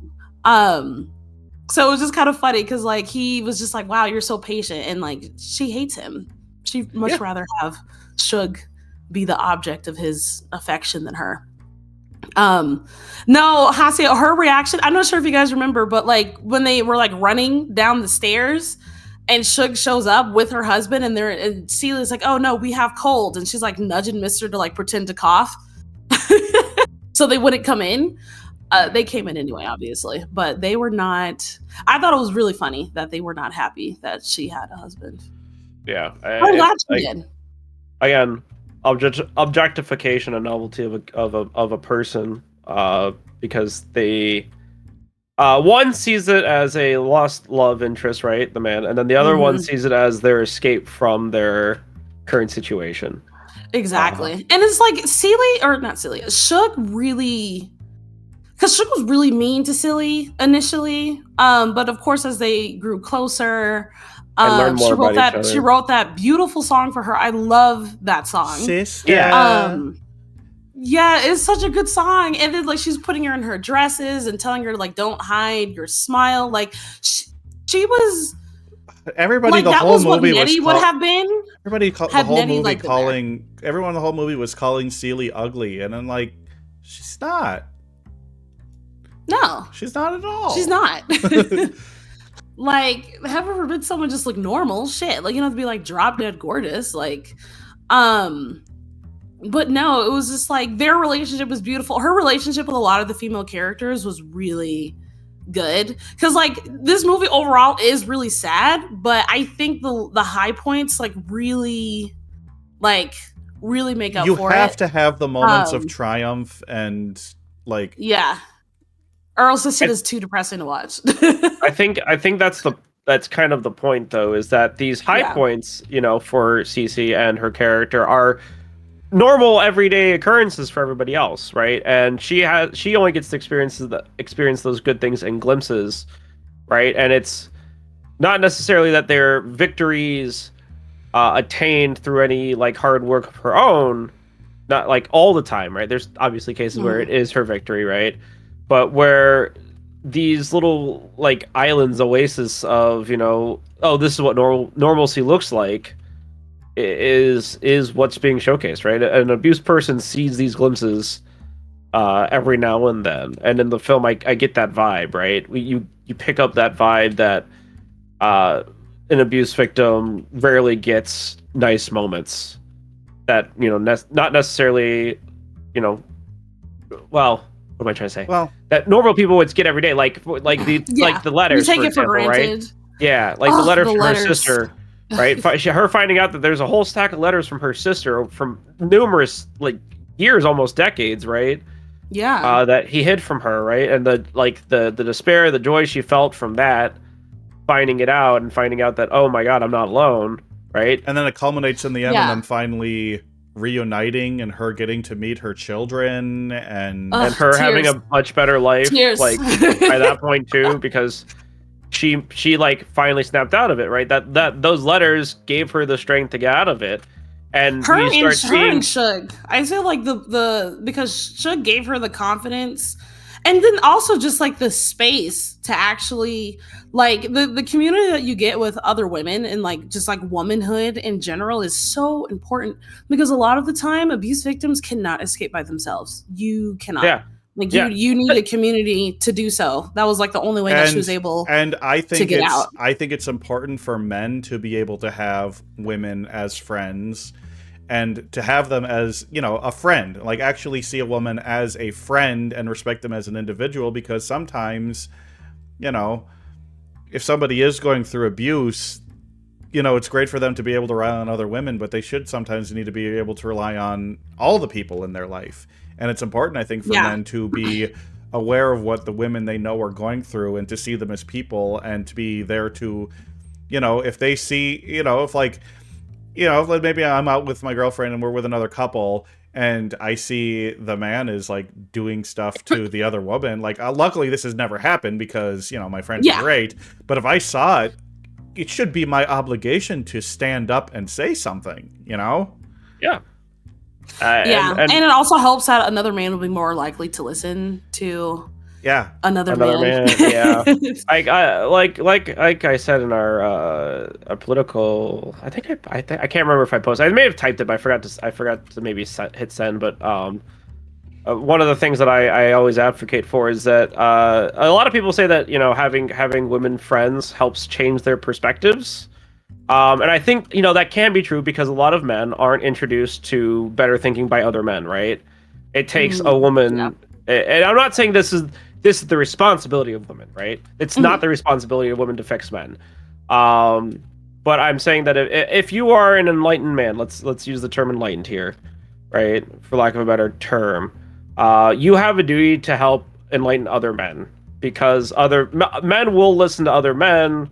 So it was just kind of funny because he was just like, wow, you're so patient. And she hates him. She'd much rather have Suge be the object of his affection than her. No, Hasia, her reaction, I'm not sure if you guys remember, but when they were running down the stairs and Suge shows up with her husband and Celia's like, oh no, we have cold. And she's nudging Mr. to pretend to cough. so they wouldn't come in. They came in anyway, obviously, but they were not. I thought it was really funny that they were not happy that she had a husband. Yeah, I'm glad she did. Again, objectification and novelty of a person, because they one sees it as a lost love interest, right, the man, and then the other one sees it as their escape from their current situation. Exactly, and it's like Suge really, because Suge was really mean to Silly initially, but of course as they grew closer, she wrote that beautiful song for her. I love that song. Sister. Yeah, it's such a good song. And then like she's putting her in her dresses and telling her like, don't hide your smile. Like she was everybody like, the that whole was what movie Nettie was would have been. Everybody the whole Nettie, movie like, calling everyone in the whole movie was calling Celie ugly, and I'm like, she's not. No, she's not at all. She's not. Like, have her forbid someone just look normal shit. Like, you don't have to be like drop dead gorgeous. Like, but no, it was just like their relationship was beautiful. Her relationship with a lot of the female characters was really good. Cause like this movie overall is really sad, but I think the high points like really make up for it. You have to have the moments of triumph and like, yeah. Or else this shit is too depressing to watch. I think that's kind of the point though, is that these high points, you know, for Cece and her character are normal everyday occurrences for everybody else, right? And she only gets to experience those good things in glimpses, right? And it's not necessarily that they're victories attained through any like hard work of her own, not like all the time, right? There's obviously cases where it is her victory, right? But where these little like islands, oasis of, you know, oh, this is what normalcy looks like, is what's being showcased, right? An abused person sees these glimpses every now and then, and in the film I get that vibe, right? You pick up that vibe that an abuse victim rarely gets nice moments that, you know, not necessarily, you know, well, what am I trying to say? Well, that normal people would get every day, like the letters, you take for it example, for granted. right? Yeah, like the letters from her sister, right? Her finding out that there's a whole stack of letters from her sister from numerous like years, almost decades, right? Yeah. That he hid from her, right? And the despair, the joy she felt from that, finding it out and finding out that, oh my God, I'm not alone, right? And then it culminates in the end, and them finally reuniting and her getting to meet her children and her tears. having a much better life, Tears. like by that point too, because she like finally snapped out of it, right? That those letters gave her the strength to get out of it. And her we start seeing Suge. I feel like the because Suge gave her the confidence, and then also just like the space to actually like the community that you get with other women and like just like womanhood in general is so important, because a lot of the time abuse victims cannot escape by themselves. You cannot. Yeah. Like you need a community to do so. That was like the only way that she was able to get out. I think it's important for men to be able to have women as friends and to have them as, you know, a friend, like actually see a woman as a friend and respect them as an individual, because sometimes, you know, if somebody is going through abuse, you know, it's great for them to be able to rely on other women, but they should sometimes need to be able to rely on all the people in their life. And it's important, I think, for men to be aware of what the women they know are going through and to see them as people and to be there to, you know, if they see, you know, if like, you know, if like maybe I'm out with my girlfriend and we're with another couple and I see the man is like doing stuff to the other woman, like luckily this has never happened because, you know, my friend's great. But if I saw it, it should be my obligation to stand up and say something, you know? Yeah. And it also helps that another man will be more likely to listen to another man. Yeah. like I said in our political, I can't remember if I posted. I may have typed it, but I forgot to maybe hit send. But one of the things that I always advocate for is that a lot of people say that, you know, having women friends helps change their perspectives. And I think, you know, that can be true because a lot of men aren't introduced to better thinking by other men, right? It takes a woman And I'm not saying this is the responsibility of women, right? It's not the responsibility of women to fix men. But I'm saying that if you are an enlightened man, let's use the term enlightened here, right? For lack of a better term, you have a duty to help enlighten other men, because other men will listen to other men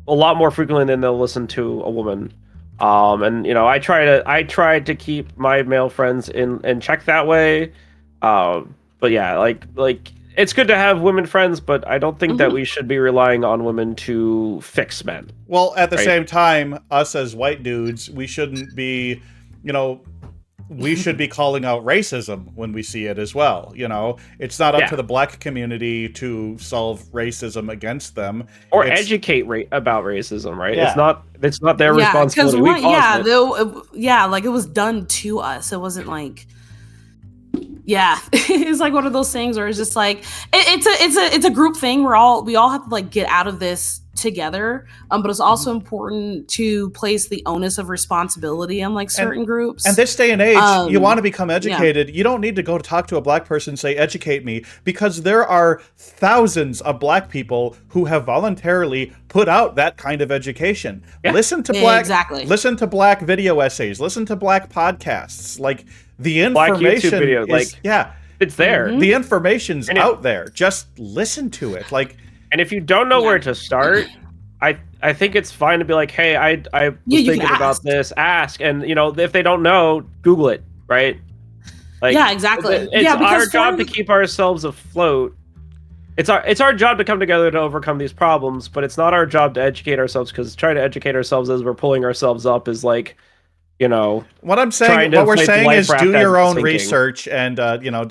a lot more frequently than they'll listen to a woman. And you know, I try to keep my male friends in check that way. But yeah, like it's good to have women friends, but I don't think that we should be relying on women to fix men. Well, at the same time, us as white dudes, we shouldn't be, you know, we should be calling out racism when we see it as well. You know, it's not up to the black community to solve racism against them or educate about racism, right? Yeah. It's not their responsibility. Like it was done to us. It wasn't like, it's like one of those things where it's just like it's a group thing. We all have to like get out of this together. But it's also important to place the onus of responsibility on like certain groups. And this day and age, you want to become educated. You don't need to go to talk to a black person and say, educate me, because there are thousands of black people who have voluntarily put out that kind of education. Listen to listen to black video essays, listen to black podcasts. Like the information Black YouTube videos, is, it's there. The information's out there. Just listen to it. Like, and if you don't know where to start, I think it's fine to be like, hey, I was thinking about this. Ask, and you know, if they don't know, Google it, right? Like, exactly. It's our job to keep ourselves afloat. It's our job to come together to overcome these problems, but it's not our job to educate ourselves, because trying to educate ourselves as we're pulling ourselves up is like, you know, what we're saying is do your own research and you know,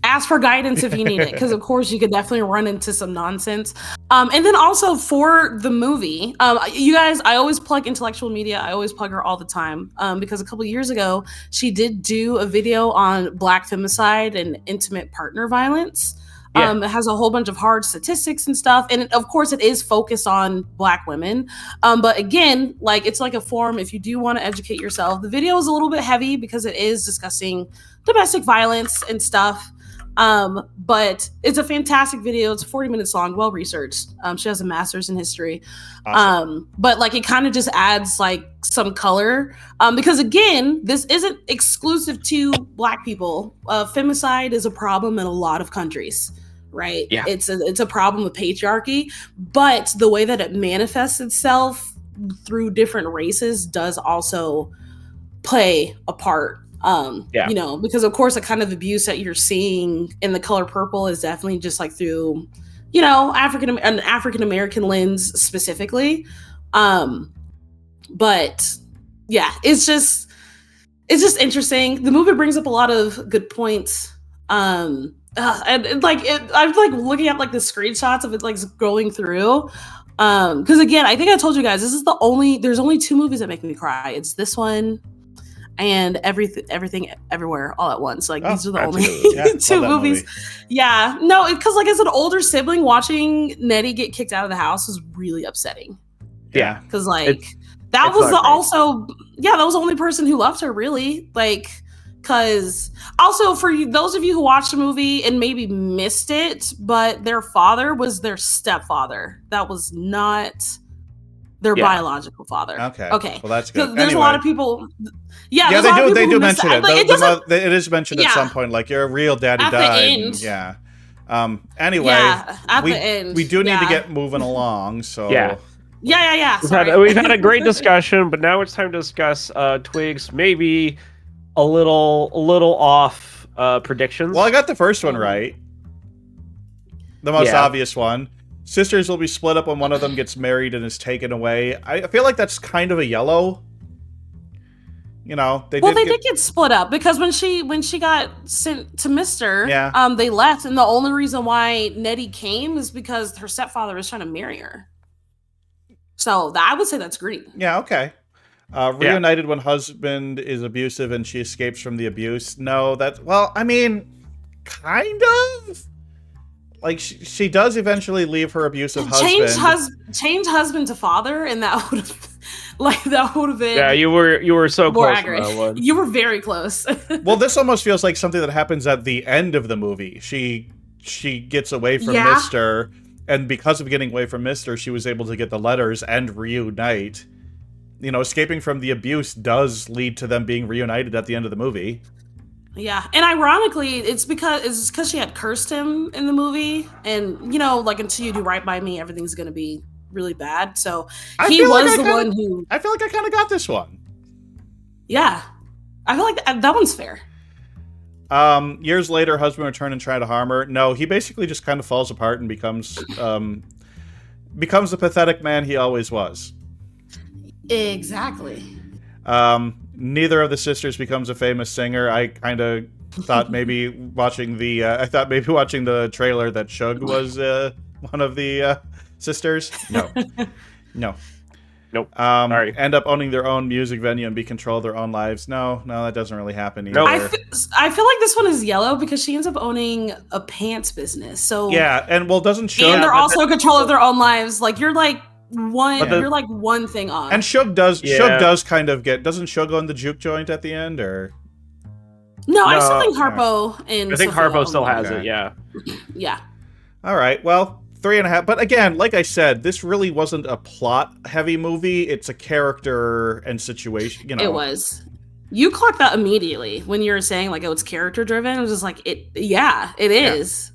ask for guidance if you need it, because of course you could definitely run into some nonsense. And then also for the movie, you guys, I always plug Intellectual Media. I always plug her all the time, because a couple years ago she did do a video on Black femicide and intimate partner violence. It has a whole bunch of hard statistics and stuff, and of course it is focused on Black women. But again, like, it's like a forum if you do want to educate yourself. The video is a little bit heavy because it is discussing domestic violence and stuff. But it's a fantastic video. It's 40 minutes long, well researched. She has a master's in history. Awesome. But like, it kind of just adds like some color, because again, this isn't exclusive to Black people. Femicide is a problem in a lot of countries, right? Yeah. It's a problem with patriarchy, but the way that it manifests itself through different races does also play a part. You know, because of course the kind of abuse that you're seeing in The Color Purple is definitely just like through, you know, an African American lens specifically. But yeah, it's just interesting. The movie brings up a lot of good points. And like, I'm like looking at like the screenshots of it, like scrolling through. Because again, I think I told you guys, there's only 2 movies that make me cry. It's this one and everything everywhere all at once. Like, these are the only 2 movies. Yeah, no, because like as an older sibling, watching Nettie get kicked out of the house was really upsetting. Yeah, because like that was the only person who loved her, really. Like, because also for those of you who watched the movie and maybe missed it, but their father was their stepfather. That was not their biological father. Okay. Well, that's good. There's a lot of people. Yeah, they do mention it. It is mentioned at some point, like, your real daddy died. The end. Yeah. Anyway, the end. We do need to get moving along. So yeah. We've had a great discussion, but now it's time to discuss Twigs. Maybe a little off predictions. Well, I got the first one right. The most obvious one. Sisters will be split up when one of them gets married and is taken away. I feel like that's kind of a yellow. You know, they did get split up because when she got sent to M1ster, they left, and the only reason why Nettie came is because her stepfather was trying to marry her. So I would say that's green. Yeah, okay. Reunited when husband is abusive and she escapes from the abuse. No, I mean, kind of. Like, she does eventually leave her abusive husband. Change husband to father, and that would have... Like that would have been. Yeah, you were so more close accurate. to that one. You were very close. Well, this almost feels like something that happens at the end of the movie. She gets away from Yeah. Mr. And because of getting away from Mr., she was able to get the letters and reunite. You know, escaping from the abuse does lead to them being reunited at the end of the movie. Yeah, and ironically, it's because she had cursed him in the movie, and you know, like until you do right by me, everything's gonna be really bad. So he was the one who. I feel like I kind of got this one. Yeah, I feel like that one's fair. Years later, husband return and try to harm her. No, he basically just kind of falls apart and becomes the pathetic man he always was. Exactly. Neither of the sisters becomes a famous singer. I kind of thought maybe watching the trailer that Shug was one of the sisters. No. Nope. Sorry. End up owning their own music venue and be control of their own lives. No, that doesn't really happen either. Nope. I feel like this one is yellow because she ends up owning a pants business. So yeah, and doesn't Shug, and they're also in control of their own lives. Like you're like one thing off. And Shug does kind of get, doesn't Shug go in the juke joint at the end, or? No, I still think Harpo and I think Sophia Harpo still own has Okay. it, yeah. Yeah. All right, well, 3.5. But again, like I said, this really wasn't a plot-heavy movie. It's a character and situation, you know. It was. You clocked that immediately when you were saying like, oh, it's character driven. It was just like it is.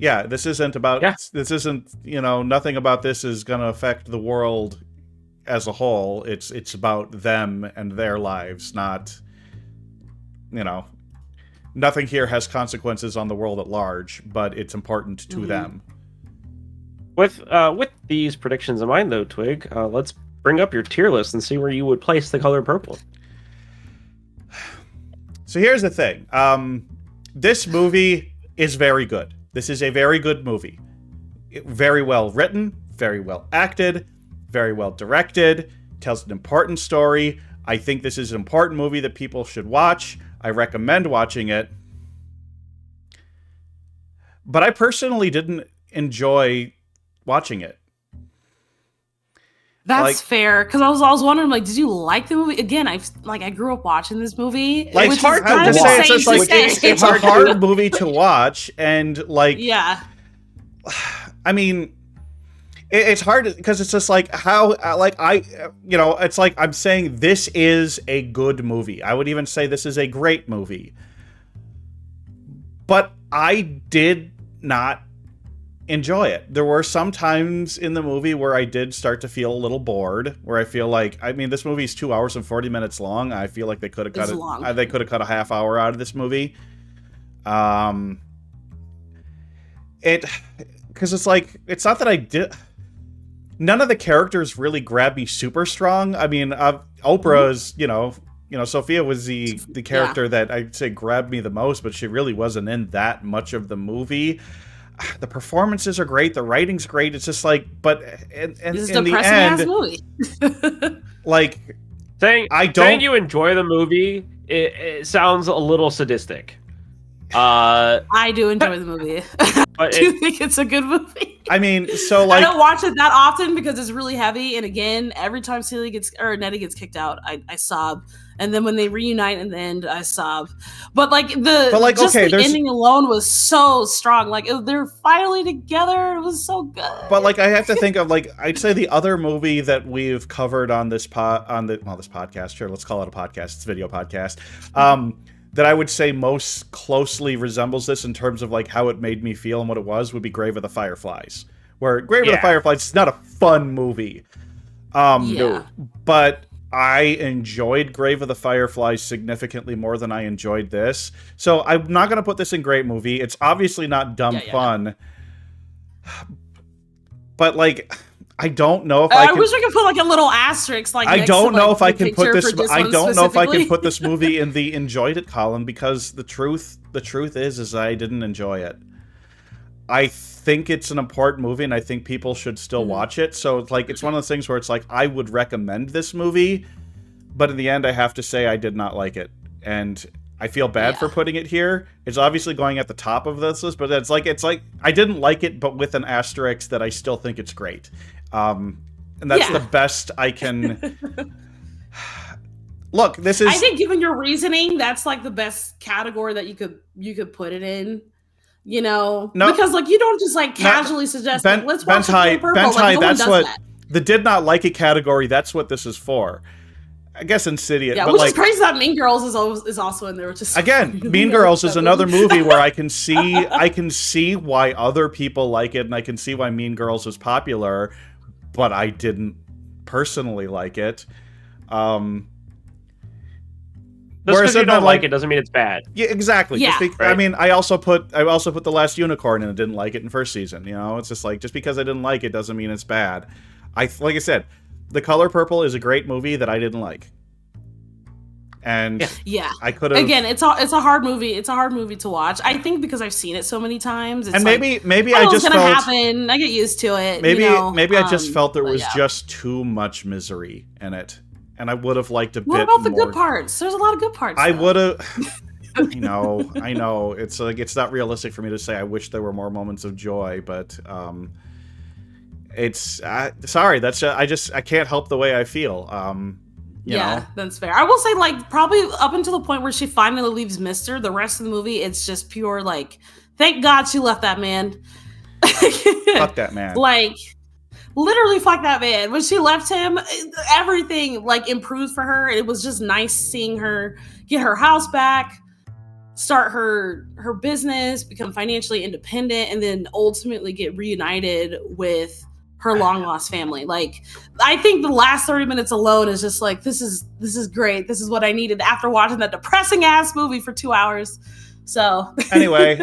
Yeah, this isn't, you know, nothing about this is going to affect the world as a whole. It's about them and their lives, not, you know, nothing here has consequences on the world at large, but it's important to them. With these predictions in mind, though, Twig, let's bring up your tier list and see where you would place the color purple. So here's the thing. This movie is very good. This is a very good movie. Very well written, very well acted, very well directed, tells an important story. I think this is an important movie that people should watch. I recommend watching it. But I personally didn't enjoy watching it. That's fair, because I was wondering, like, did you like the movie? Again, I grew up watching this movie. Like, which it's hard is kind to of say. insane It's just like say. it's a hard movie to watch, and like, yeah. I mean, it's hard because it's just like how, like it's like I'm saying this is a good movie. I would even say this is a great movie, but I did not enjoy it. There were some times in the movie where I did start to feel a little bored, where I feel like, I mean, this movie is 2 hours and 40 minutes long. I feel like they could have cut it. They could have cut a half hour out of this movie. Because it's like, it's not that I did. None of the characters really grabbed me super strong. I mean, Oprah's, you know, Sophia was the character that I'd say grabbed me the most, but she really wasn't in that much of the movie. The performances are great. The writing's great. It's just like, but in the end, like, saying you enjoy the movie, it sounds a little sadistic. I do enjoy the movie. But do you think it's a good movie? I mean, so like, I don't watch it that often because it's really heavy. And again, every time Nettie gets kicked out, I sob. And then when they reunite in the end, I sob. But like the ending alone was so strong. Like they're finally together. It was so good. But like I have to think of, like, I'd say the other movie that we've covered on this podcast. Sure, let's call it a podcast. It's a video podcast. That I would say most closely resembles this in terms of like how it made me feel and what it was would be Grave of the Fireflies. Where Grave of the Fireflies is not a fun movie. But I enjoyed Grave of the Fireflies significantly more than I enjoyed this. So I'm not going to put this in great movie. It's obviously not dumb fun. But like, I don't know if I wish I could put like a little asterisk. Like I don't know if I can put this. I don't know if I can put this movie in the enjoyed it column, because the truth is I didn't enjoy it. I think it's an important movie, and I think people should still watch it. So it's like, it's one of those things where it's like, I would recommend this movie, but in the end, I have to say I did not like it, and I feel bad for putting it here. It's obviously going at the top of this list, but it's like I didn't like it, but with an asterisk that I still think it's great. And that's the best I can. Look, this is. I think, given your reasoning, that's like the best category that you could put it in. You know, because like you don't just like casually suggest like, let's watch The Color Purple. Like, no one does that. The did not like it category. That's what this is for. I guess Insidious. Yeah, but which like, is crazy that Mean Girls is also in there. Which is again, Mean Girls is another movie where I can see why other people like it, and I can see why Mean Girls is popular, but I didn't personally like it. Just because you don't like it doesn't mean it's bad. Yeah, exactly. Yeah. I mean, I also put The Last Unicorn and I didn't like it in first season. You know, it's just like, just because I didn't like it doesn't mean it's bad. Like I said, The Color Purple is a great movie that I didn't like. And yeah, I could have. Again, it's a hard movie. It's a hard movie to watch. I think because I've seen it so many times. It's and maybe I just felt happen. I get used to it. Maybe I I just felt there was just too much misery in it. And I would have liked a bit more. What about the good parts? There's a lot of good parts. I would have. I know. It's like, it's not realistic for me to say I wish there were more moments of joy, but it's sorry. That's I can't help the way I feel. You know? That's fair. I will say, like, probably up until the point where she finally leaves Mister, the rest of the movie, it's just pure like, thank God she left that man. Fuck that man. Like. Literally, fuck that man. When she left him, everything like improved for her. It was just nice seeing her get her house back, start her business, become financially independent, and then ultimately get reunited with her long lost family. Like, I think the last 30 minutes alone is just like, this is great. This is what I needed after watching that depressing ass movie for 2 hours. So anyway,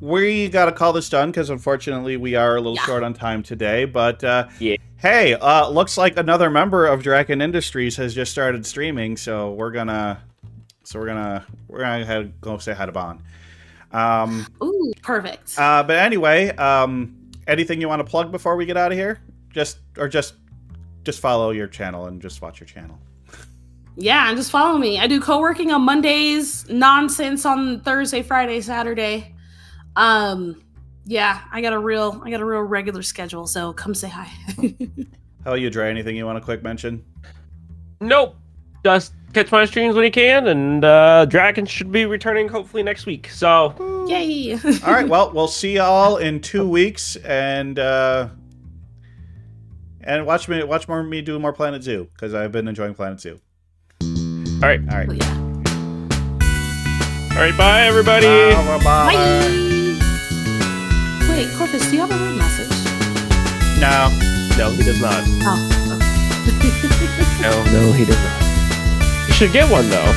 we got to call this done because unfortunately we are a little short on time today. But hey, looks like another member of Draken Industries has just started streaming, so we're gonna go say hi to Bon. Ooh, perfect. But anyway, anything you want to plug before we get out of here? Just follow your channel and just watch your channel. Yeah, and just follow me. I do co-working on Mondays, nonsense on Thursday, Friday, Saturday. Yeah, I got a real regular schedule, so come say hi. How about you, Dre? Anything you want to quick mention? Nope. Just catch my streams when you can, and Dragon should be returning hopefully next week. So yay! All right, well, we'll see y'all in 2 weeks, and watch me do more Planet Zoo because I've been enjoying Planet Zoo. All right. Oh, yeah. All right, bye everybody. Bye. Wait, Corpus, do you have a rude message? No, he does not. Oh, okay. No, he does not. You should get one though.